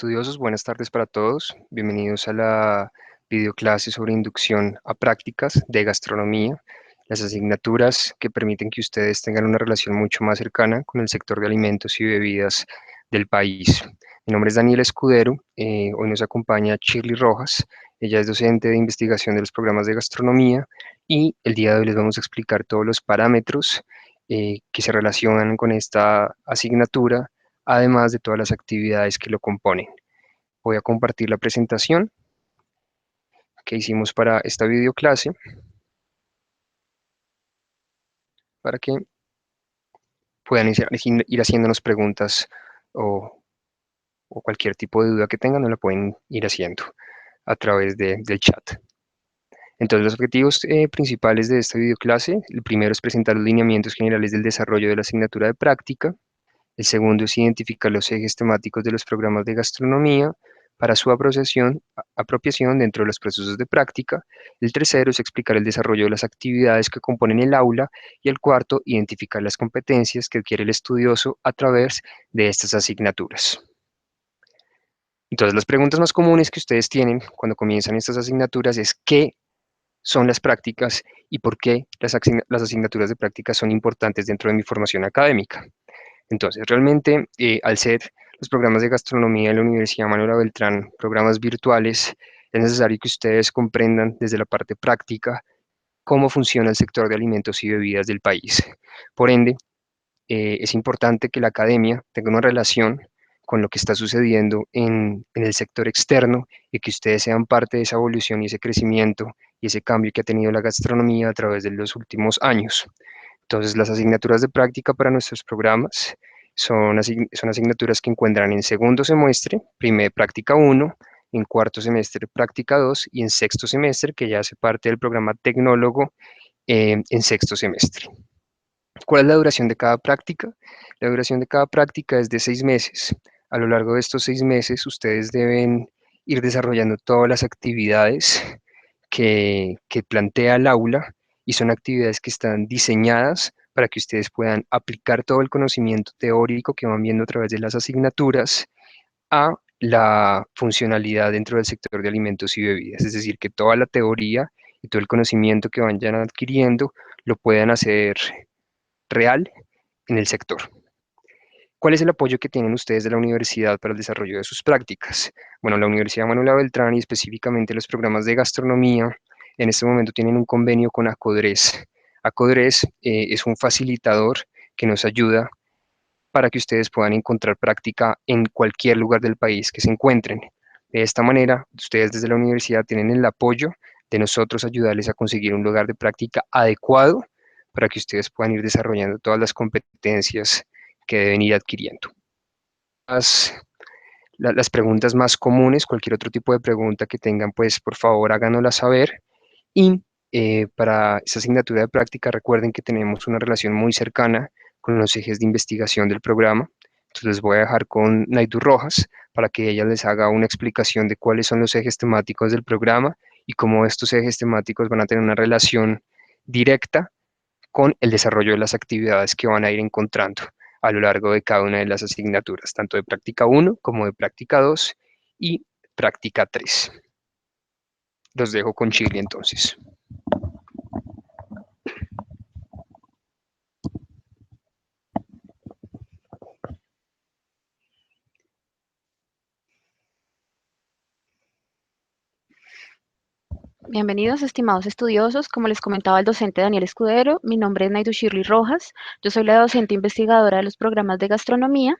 estudiosos, buenas tardes para todos. Bienvenidos a la videoclase sobre inducción a prácticas de gastronomía, las asignaturas que permiten que ustedes tengan una relación mucho más cercana con el sector de alimentos y bebidas del país. Mi nombre es Daniel Escudero, hoy nos acompaña Shirley Rojas, ella es docente de investigación de los programas de gastronomía y el día de hoy les vamos a explicar todos los parámetros que se relacionan con esta asignatura, además de todas las actividades que lo componen. Voy a compartir la presentación que hicimos para esta videoclase para que puedan ir haciéndonos preguntas o, o cualquier tipo de duda que tengan, nos la pueden ir haciendo a través del chat. Entonces, los objetivos principales de esta videoclase, el primero es presentar los lineamientos generales del desarrollo de la asignatura de práctica. El segundo es identificar los ejes temáticos de los programas de gastronomía para su apropiación dentro de los procesos de práctica. El tercero es explicar el desarrollo de las actividades que componen el aula. Y el cuarto, identificar las competencias que adquiere el estudioso a través de estas asignaturas. Entonces, las preguntas más comunes que ustedes tienen cuando comienzan estas asignaturas es ¿qué son las prácticas y por qué las asignaturas de prácticas son importantes dentro de mi formación académica? Entonces, realmente, al ser los programas de gastronomía de la Universidad Manuela Beltrán, programas virtuales, es necesario que ustedes comprendan desde la parte práctica cómo funciona el sector de alimentos y bebidas del país. Por ende, es importante que la academia tenga una relación con lo que está sucediendo en el sector externo y que ustedes sean parte de esa evolución y ese crecimiento y ese cambio que ha tenido la gastronomía a través de los últimos años. Entonces, las asignaturas de práctica para nuestros programas son asignaturas que encuentran en segundo semestre, primer práctica 1, en cuarto semestre práctica 2 y en sexto semestre, que ya hace parte del programa tecnólogo, en sexto semestre. ¿Cuál es la duración de cada práctica? La duración de cada práctica es de 6 meses. A lo largo de estos 6 meses, ustedes deben ir desarrollando todas las actividades que plantea el aula y son actividades que están diseñadas para que ustedes puedan aplicar todo el conocimiento teórico que van viendo a través de las asignaturas a la funcionalidad dentro del sector de alimentos y bebidas. Es decir, que toda la teoría y todo el conocimiento que vayan adquiriendo lo puedan hacer real en el sector. ¿Cuál es el apoyo que tienen ustedes de la universidad para el desarrollo de sus prácticas? Bueno, la Universidad Manuela Beltrán y específicamente los programas de gastronomía en este momento tienen un convenio con Acodres. Acodres es un facilitador que nos ayuda para que ustedes puedan encontrar práctica en cualquier lugar del país que se encuentren. De esta manera, ustedes desde la universidad tienen el apoyo de nosotros ayudarles a conseguir un lugar de práctica adecuado para que ustedes puedan ir desarrollando todas las competencias que deben ir adquiriendo. Las preguntas más comunes, cualquier otro tipo de pregunta que tengan, pues por favor háganosla saber. Y para esta asignatura de práctica, recuerden que tenemos una relación muy cercana con los ejes de investigación del programa. Entonces les voy a dejar con Naidu Rojas para que ella les haga una explicación de cuáles son los ejes temáticos del programa y cómo estos ejes temáticos van a tener una relación directa con el desarrollo de las actividades que van a ir encontrando a lo largo de cada una de las asignaturas, tanto de práctica 1 como de práctica 2 y práctica 3. Los dejo con Chile entonces. Bienvenidos, estimados estudiosos. Como les comentaba el docente Daniel Escudero, mi nombre es Naidu Shirley Rojas. Yo soy la docente investigadora de los programas de gastronomía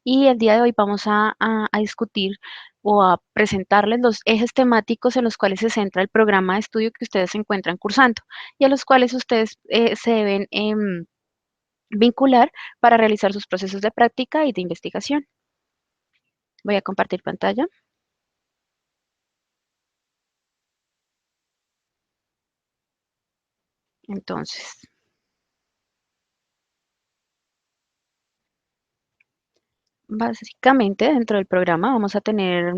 y el día de hoy vamos a discutir o a presentarles los ejes temáticos en los cuales se centra el programa de estudio que ustedes se encuentran cursando y a los cuales ustedes se deben vincular para realizar sus procesos de práctica y de investigación. Voy a compartir pantalla. Entonces, básicamente dentro del programa vamos a tener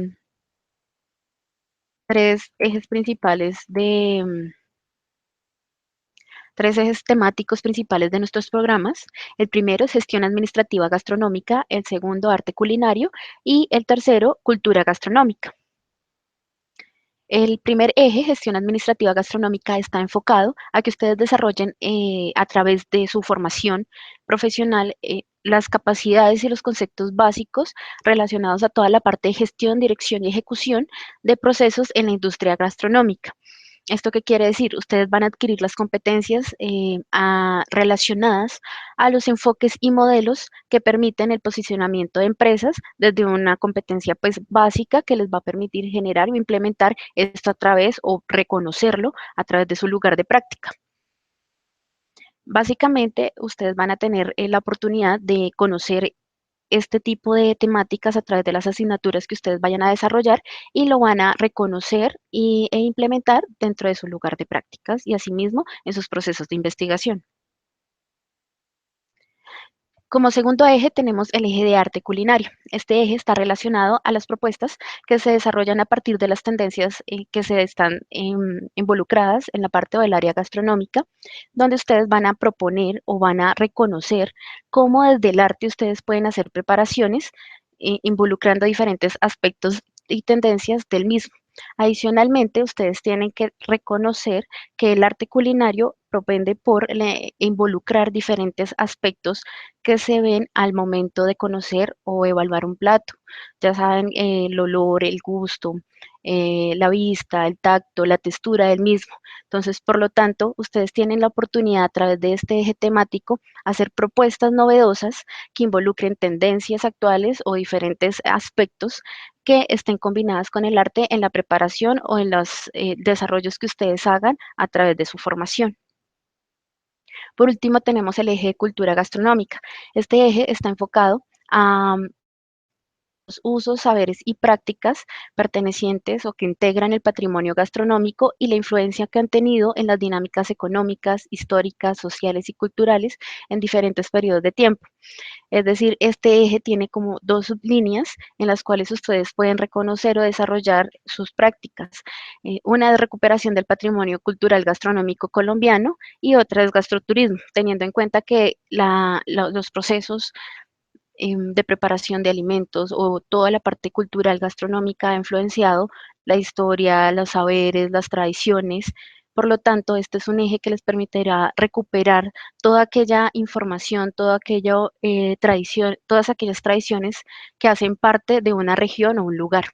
tres ejes principales tres ejes temáticos principales de nuestros programas. El primero es gestión administrativa gastronómica, el segundo arte culinario y el tercero cultura gastronómica. El primer eje, gestión administrativa gastronómica, está enfocado a que ustedes desarrollen a través de su formación profesional las capacidades y los conceptos básicos relacionados a toda la parte de gestión, dirección y ejecución de procesos en la industria gastronómica. ¿Esto qué quiere decir? Ustedes van a adquirir las competencias relacionadas a los enfoques y modelos que permiten el posicionamiento de empresas desde una competencia pues básica que les va a permitir generar o implementar esto a través o reconocerlo a través de su lugar de práctica. Básicamente, ustedes van a tener la oportunidad de conocer este tipo de temáticas a través de las asignaturas que ustedes vayan a desarrollar y lo van a reconocer e implementar dentro de su lugar de prácticas y asimismo en sus procesos de investigación. Como segundo eje tenemos el eje de arte culinario. Este eje está relacionado a las propuestas que se desarrollan a partir de las tendencias que se están involucradas en la parte del área gastronómica, donde ustedes van a proponer o van a reconocer cómo desde el arte ustedes pueden hacer preparaciones involucrando diferentes aspectos y tendencias del mismo. Adicionalmente, ustedes tienen que reconocer que el arte culinario propende por involucrar diferentes aspectos que se ven al momento de conocer o evaluar un plato. Ya saben, el olor, el gusto, la vista, el tacto, la textura del mismo. Entonces, por lo tanto, ustedes tienen la oportunidad a través de este eje temático hacer propuestas novedosas que involucren tendencias actuales o diferentes aspectos que estén combinadas con el arte en la preparación o en los desarrollos que ustedes hagan a través de su formación. Por último, tenemos el eje de cultura gastronómica. Este eje está enfocado a los usos, saberes y prácticas pertenecientes o que integran el patrimonio gastronómico y la influencia que han tenido en las dinámicas económicas, históricas, sociales y culturales en diferentes periodos de tiempo. Es decir, este eje tiene como dos sublíneas en las cuales ustedes pueden reconocer o desarrollar sus prácticas. Una es recuperación del patrimonio cultural gastronómico colombiano y otra es gastroturismo, teniendo en cuenta que los procesos de preparación de alimentos o toda la parte cultural gastronómica ha influenciado la historia, los saberes, las tradiciones. Por lo tanto, este es un eje que les permitirá recuperar toda aquella información, toda aquella tradición, todas aquellas tradiciones que hacen parte de una región o un lugar.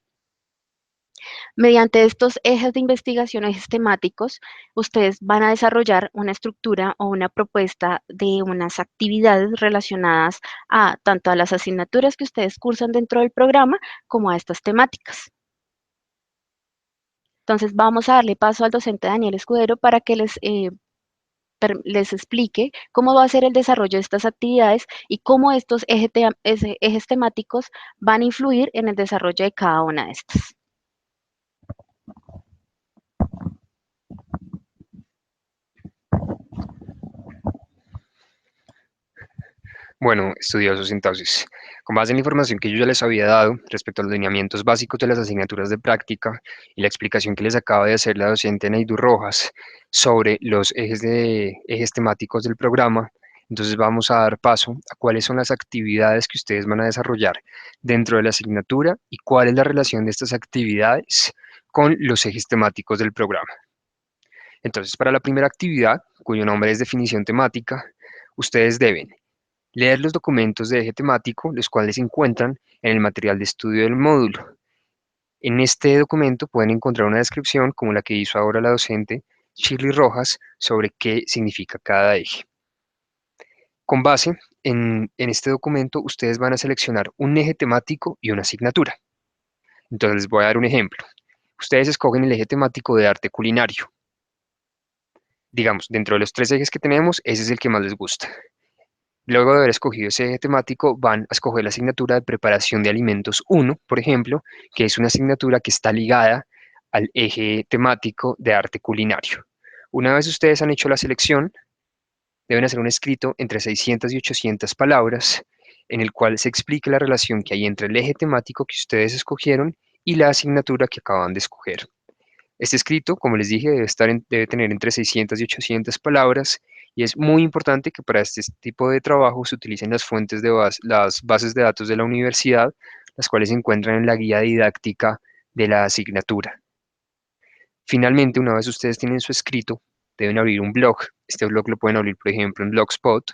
Mediante estos ejes de investigación, ejes temáticos, ustedes van a desarrollar una estructura o una propuesta de unas actividades relacionadas a tanto a las asignaturas que ustedes cursan dentro del programa como a estas temáticas. Entonces vamos a darle paso al docente Daniel Escudero para que les explique cómo va a ser el desarrollo de estas actividades y cómo estos ejes temáticos van a influir en el desarrollo de cada una de estas. Bueno, estudiosos, entonces, con base en la información que yo ya les había dado respecto a los lineamientos básicos de las asignaturas de práctica y la explicación que les acaba de hacer la docente Neidu Rojas sobre los ejes temáticos del programa, entonces vamos a dar paso a cuáles son las actividades que ustedes van a desarrollar dentro de la asignatura y cuál es la relación de estas actividades con los ejes temáticos del programa. Entonces, para la primera actividad, cuyo nombre es definición temática, ustedes deben leer los documentos de eje temático, los cuales se encuentran en el material de estudio del módulo. En este documento pueden encontrar una descripción, como la que hizo ahora la docente Shirley Rojas, sobre qué significa cada eje. Con base en este documento, ustedes van a seleccionar un eje temático y una asignatura. Entonces les voy a dar un ejemplo. Ustedes escogen el eje temático de arte culinario. Digamos, dentro de los tres ejes que tenemos, ese es el que más les gusta. Luego de haber escogido ese eje temático, van a escoger la asignatura de preparación de alimentos 1, por ejemplo, que es una asignatura que está ligada al eje temático de arte culinario. Una vez ustedes han hecho la selección, deben hacer un escrito entre 600 y 800 palabras en el cual se explique la relación que hay entre el eje temático que ustedes escogieron y la asignatura que acaban de escoger. Este escrito, como les dije, debe tener entre 600 y 800 palabras Y es muy importante que para este tipo de trabajo se utilicen las fuentes las bases de datos de la universidad, las cuales se encuentran en la guía didáctica de la asignatura. Finalmente, una vez ustedes tienen su escrito, deben abrir un blog. Este blog lo pueden abrir, por ejemplo, en Blogspot.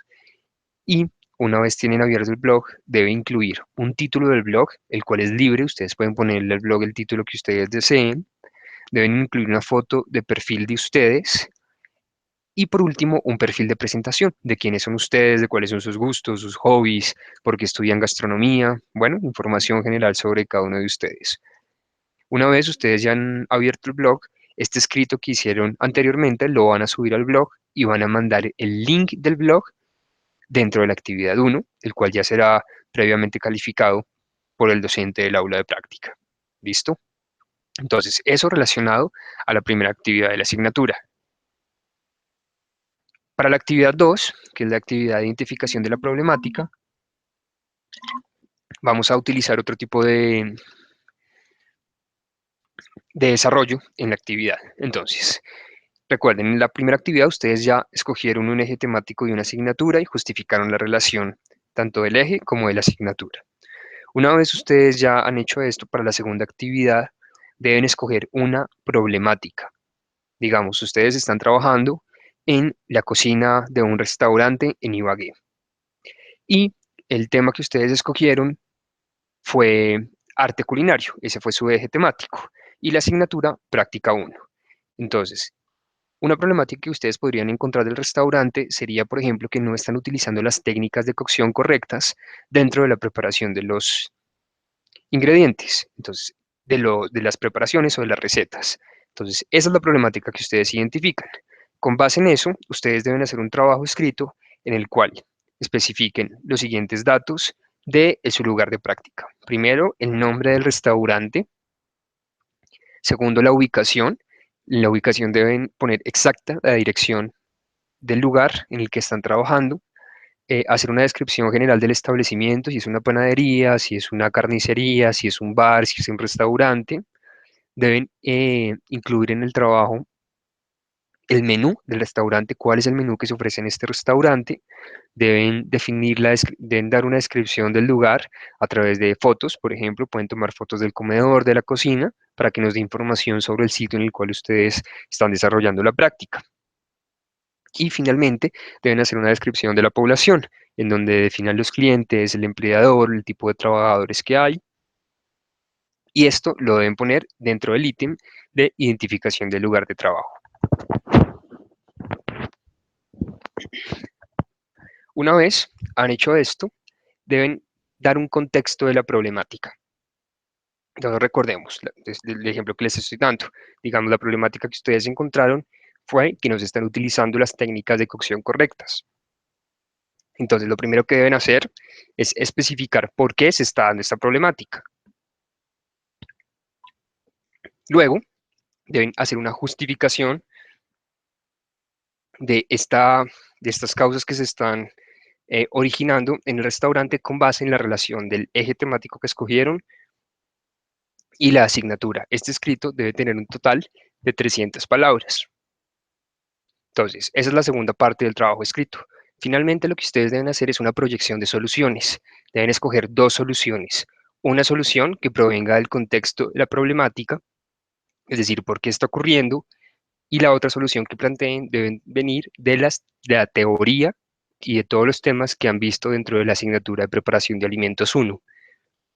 Y una vez tienen abierto el blog, debe incluir un título del blog, el cual es libre. Ustedes pueden ponerle al blog el título que ustedes deseen. Deben incluir una foto de perfil de ustedes. Y por último, un perfil de presentación de quiénes son ustedes, de cuáles son sus gustos, sus hobbies, por qué estudian gastronomía. Bueno, información general sobre cada uno de ustedes. Una vez ustedes ya han abierto el blog, este escrito que hicieron anteriormente lo van a subir al blog y van a mandar el link del blog dentro de la actividad 1, el cual ya será previamente calificado por el docente del aula de práctica. ¿Listo? Entonces, eso relacionado a la primera actividad de la asignatura. Para la actividad 2, que es la actividad de identificación de la problemática, vamos a utilizar otro tipo de desarrollo en la actividad. Entonces, recuerden, en la primera actividad ustedes ya escogieron un eje temático y una asignatura y justificaron la relación tanto del eje como de la asignatura. Una vez ustedes ya han hecho esto, para la segunda actividad deben escoger una problemática. Digamos, ustedes están trabajando en la cocina de un restaurante en Ibagué y el tema que ustedes escogieron fue arte culinario, ese fue su eje temático, y la asignatura práctica 1. Entonces, una problemática que ustedes podrían encontrar del restaurante sería, por ejemplo, que no están utilizando las técnicas de cocción correctas dentro de la preparación de los ingredientes, entonces, de las preparaciones o de las recetas. Entonces, esa es la problemática que ustedes identifican. Con base en eso, ustedes deben hacer un trabajo escrito en el cual especifiquen los siguientes datos de su lugar de práctica. Primero, el nombre del restaurante. Segundo, la ubicación. En la ubicación deben poner exacta la dirección del lugar en el que están trabajando. Hacer una descripción general del establecimiento, si es una panadería, si es una carnicería, si es un bar, si es un restaurante. Deben incluir en el trabajo el menú del restaurante, cuál es el menú que se ofrece en este restaurante. Deben definir deben dar una descripción del lugar a través de fotos, por ejemplo, pueden tomar fotos del comedor, de la cocina, para que nos dé información sobre el sitio en el cual ustedes están desarrollando la práctica. Y finalmente, deben hacer una descripción de la población, en donde definan los clientes, el empleador, el tipo de trabajadores que hay. Y esto lo deben poner dentro del ítem de identificación del lugar de trabajo. Una vez han hecho esto, deben dar un contexto de la problemática. Entonces recordemos, desde el ejemplo que les estoy dando, digamos la problemática que ustedes encontraron fue que no se están utilizando las técnicas de cocción correctas. Entonces lo primero que deben hacer es especificar por qué se está dando esta problemática. Luego deben hacer una justificación de, de estas causas que se están originando en el restaurante con base en la relación del eje temático que escogieron y la asignatura. Este escrito debe tener un total de 300 palabras. Entonces, esa es la segunda parte del trabajo escrito. Finalmente, lo que ustedes deben hacer es una proyección de soluciones. Deben escoger dos soluciones. Una solución que provenga del contexto de la problemática, es decir, por qué está ocurriendo, y la otra solución que planteen deben venir de la teoría y de todos los temas que han visto dentro de la asignatura de preparación de alimentos 1.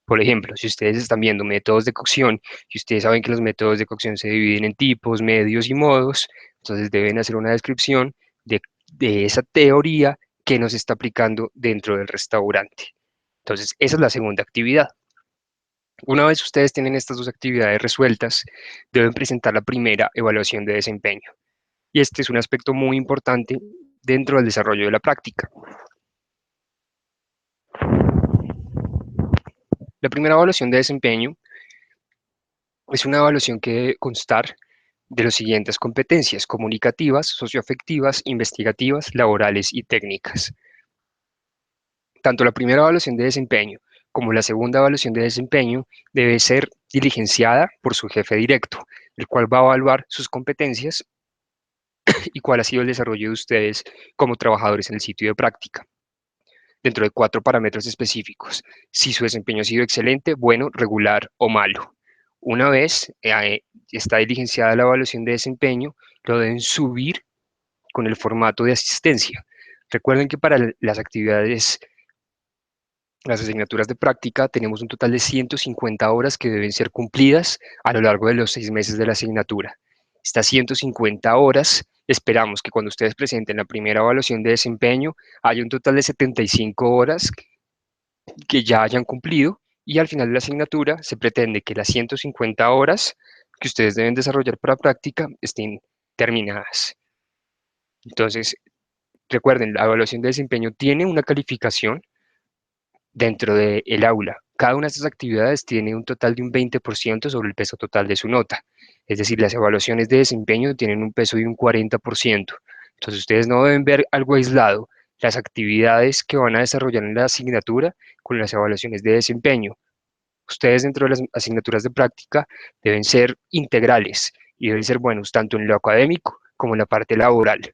Por ejemplo, si ustedes están viendo métodos de cocción y ustedes saben que los métodos de cocción se dividen en tipos, medios y modos, entonces deben hacer una descripción de esa teoría que nos está aplicando dentro del restaurante. Entonces, esa es la segunda actividad. Una vez ustedes tienen estas dos actividades resueltas, deben presentar la primera evaluación de desempeño. Y este es un aspecto muy importante dentro del desarrollo de la práctica. La primera evaluación de desempeño es una evaluación que debe constar de las siguientes competencias: comunicativas, socioafectivas, investigativas, laborales y técnicas. Tanto la primera evaluación de desempeño como la segunda evaluación de desempeño debe ser diligenciada por su jefe directo, el cual va a evaluar sus competencias y cuál ha sido el desarrollo de ustedes como trabajadores en el sitio de práctica, dentro de 4 parámetros específicos. Si su desempeño ha sido excelente, bueno, regular o malo. Una vez está diligenciada la evaluación de desempeño, lo deben subir con el formato de asistencia. Recuerden que para las actividades, las asignaturas de práctica, tenemos un total de 150 horas que deben ser cumplidas a lo largo de los 6 meses de la asignatura. Estas 150 horas, esperamos que cuando ustedes presenten la primera evaluación de desempeño, haya un total de 75 horas que ya hayan cumplido, y al final de la asignatura se pretende que las 150 horas que ustedes deben desarrollar para práctica estén terminadas. Entonces, recuerden, la evaluación de desempeño tiene una calificación dentro del aula. Cada una de estas actividades tiene un total de un 20% sobre el peso total de su nota. Es decir, las evaluaciones de desempeño tienen un peso de un 40%. Entonces, ustedes no deben ver algo aislado, las actividades que van a desarrollar en la asignatura con las evaluaciones de desempeño. Ustedes dentro de las asignaturas de práctica deben ser integrales y deben ser buenos tanto en lo académico como en la parte laboral.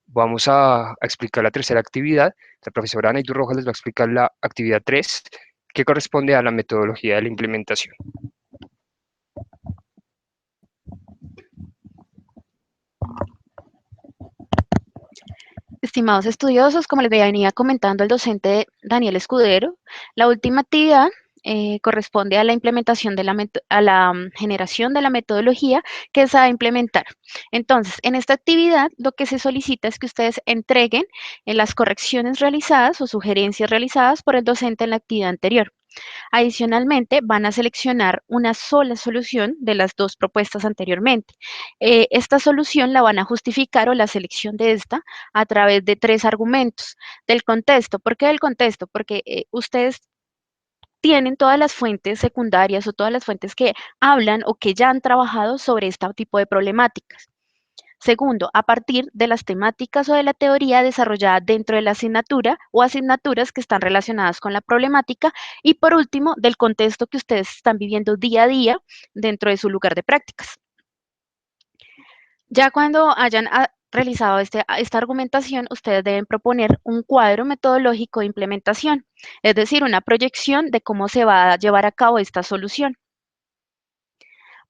Vamos a explicar la tercera actividad. La profesora Ana Rojas les va a explicar la actividad 3, que corresponde a la metodología de la implementación. Estimados estudiosos, como les venía comentando el docente Daniel Escudero, la última actividad corresponde a la implementación de la generación de la metodología que se va a implementar. Entonces, en esta actividad lo que se solicita es que ustedes entreguen las correcciones realizadas o sugerencias realizadas por el docente en la actividad anterior. Adicionalmente, van a seleccionar una sola solución de las dos propuestas anteriormente. Esta solución la van a justificar o la selección de esta a través de 3 argumentos. Del contexto. ¿Por qué del contexto? Porque ustedes tienen todas las fuentes secundarias o todas las fuentes que hablan o que ya han trabajado sobre este tipo de problemáticas. Segundo, a partir de las temáticas o de la teoría desarrollada dentro de la asignatura o asignaturas que están relacionadas con la problemática. Y por último, del contexto que ustedes están viviendo día a día dentro de su lugar de prácticas. Ya cuando hayan realizado esta argumentación, ustedes deben proponer un cuadro metodológico de implementación, es decir, una proyección de cómo se va a llevar a cabo esta solución.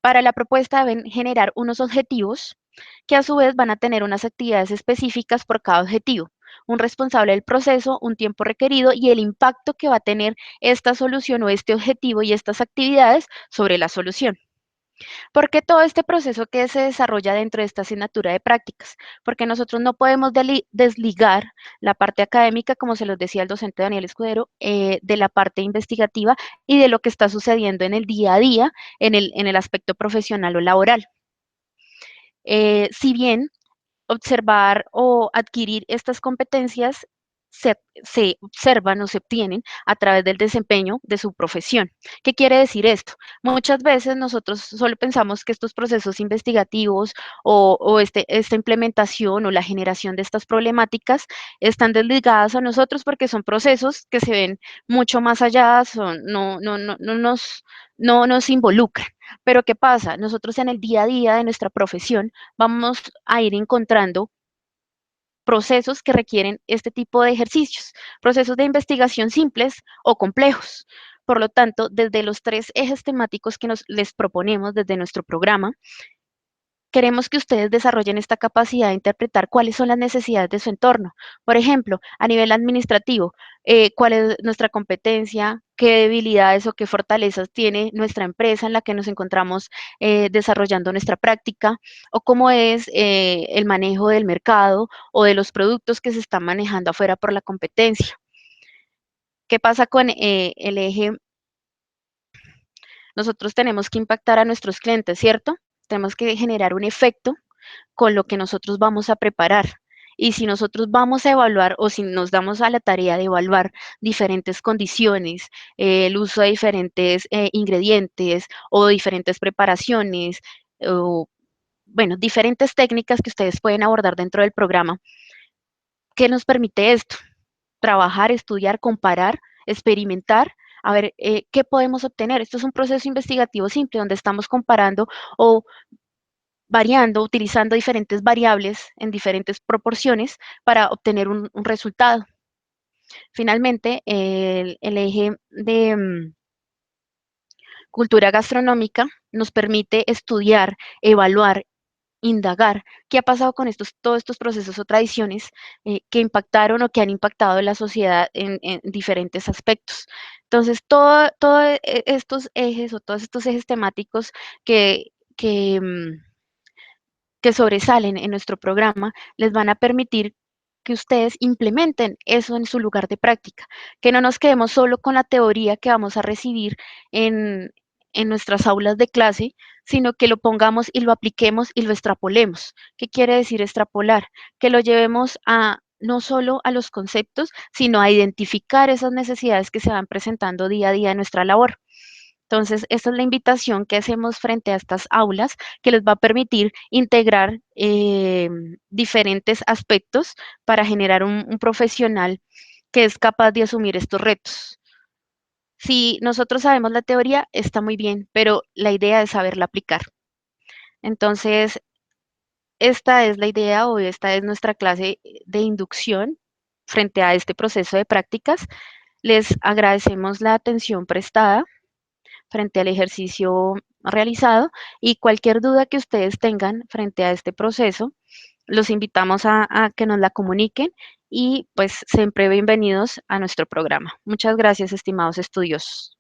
Para la propuesta deben generar unos objetivos que a su vez van a tener unas actividades específicas por cada objetivo, un responsable del proceso, un tiempo requerido y el impacto que va a tener esta solución o este objetivo y estas actividades sobre la solución. ¿Por qué todo este proceso que se desarrolla dentro de esta asignatura de prácticas? Porque nosotros no podemos desligar la parte académica, como se los decía el docente Daniel Escudero, de la parte investigativa y de lo que está sucediendo en el día a día en el aspecto profesional o laboral. Si bien observar o adquirir estas competencias se observan o se obtienen a través del desempeño de su profesión. ¿Qué quiere decir esto? Muchas veces nosotros solo pensamos que estos procesos investigativos o esta implementación o la generación de estas problemáticas están desligadas a nosotros porque son procesos que se ven mucho más allá, no nos involucran. Pero ¿qué pasa? Nosotros en el día a día de nuestra profesión vamos a ir encontrando procesos que requieren este tipo de ejercicios, procesos de investigación simples o complejos. Por lo tanto, desde los 3 ejes temáticos que les proponemos desde nuestro programa, queremos que ustedes desarrollen esta capacidad de interpretar cuáles son las necesidades de su entorno. Por ejemplo, a nivel administrativo, cuál es nuestra competencia, qué debilidades o qué fortalezas tiene nuestra empresa en la que nos encontramos desarrollando nuestra práctica, o cómo es el manejo del mercado o de los productos que se están manejando afuera por la competencia. ¿Qué pasa con el eje? Nosotros tenemos que impactar a nuestros clientes, ¿cierto? Tenemos que generar un efecto con lo que nosotros vamos a preparar. Y si nosotros vamos a evaluar o si nos damos a la tarea de evaluar diferentes condiciones, el uso de diferentes ingredientes o diferentes preparaciones, o, bueno, diferentes técnicas que ustedes pueden abordar dentro del programa, ¿qué nos permite esto? Trabajar, estudiar, comparar, experimentar, a ver qué podemos obtener. Esto es un proceso investigativo simple donde estamos comparando o variando, utilizando diferentes variables en diferentes proporciones para obtener un resultado. Finalmente, el eje de cultura gastronómica nos permite estudiar, evaluar, indagar qué ha pasado con todos estos procesos o tradiciones que impactaron o que han impactado en la sociedad en diferentes aspectos. Entonces, todo estos ejes o todos estos ejes temáticos que, que, mm, que sobresalen en nuestro programa les van a permitir que ustedes implementen eso en su lugar de práctica, que no nos quedemos solo con la teoría que vamos a recibir en, en nuestras aulas de clase, sino que lo pongamos y lo apliquemos y lo extrapolemos. ¿Qué quiere decir extrapolar? Que lo llevemos a no solo a los conceptos, sino a identificar esas necesidades que se van presentando día a día en nuestra labor. Entonces, esta es la invitación que hacemos frente a estas aulas que les va a permitir integrar diferentes aspectos para generar un profesional que es capaz de asumir estos retos. Si nosotros sabemos la teoría, está muy bien, pero la idea es saberla aplicar. Entonces, esta es la idea o esta es nuestra clase de inducción frente a este proceso de prácticas. Les agradecemos la atención prestada frente al ejercicio realizado y cualquier duda que ustedes tengan frente a este proceso, los invitamos a que nos la comuniquen y pues siempre bienvenidos a nuestro programa. Muchas gracias, estimados estudiosos.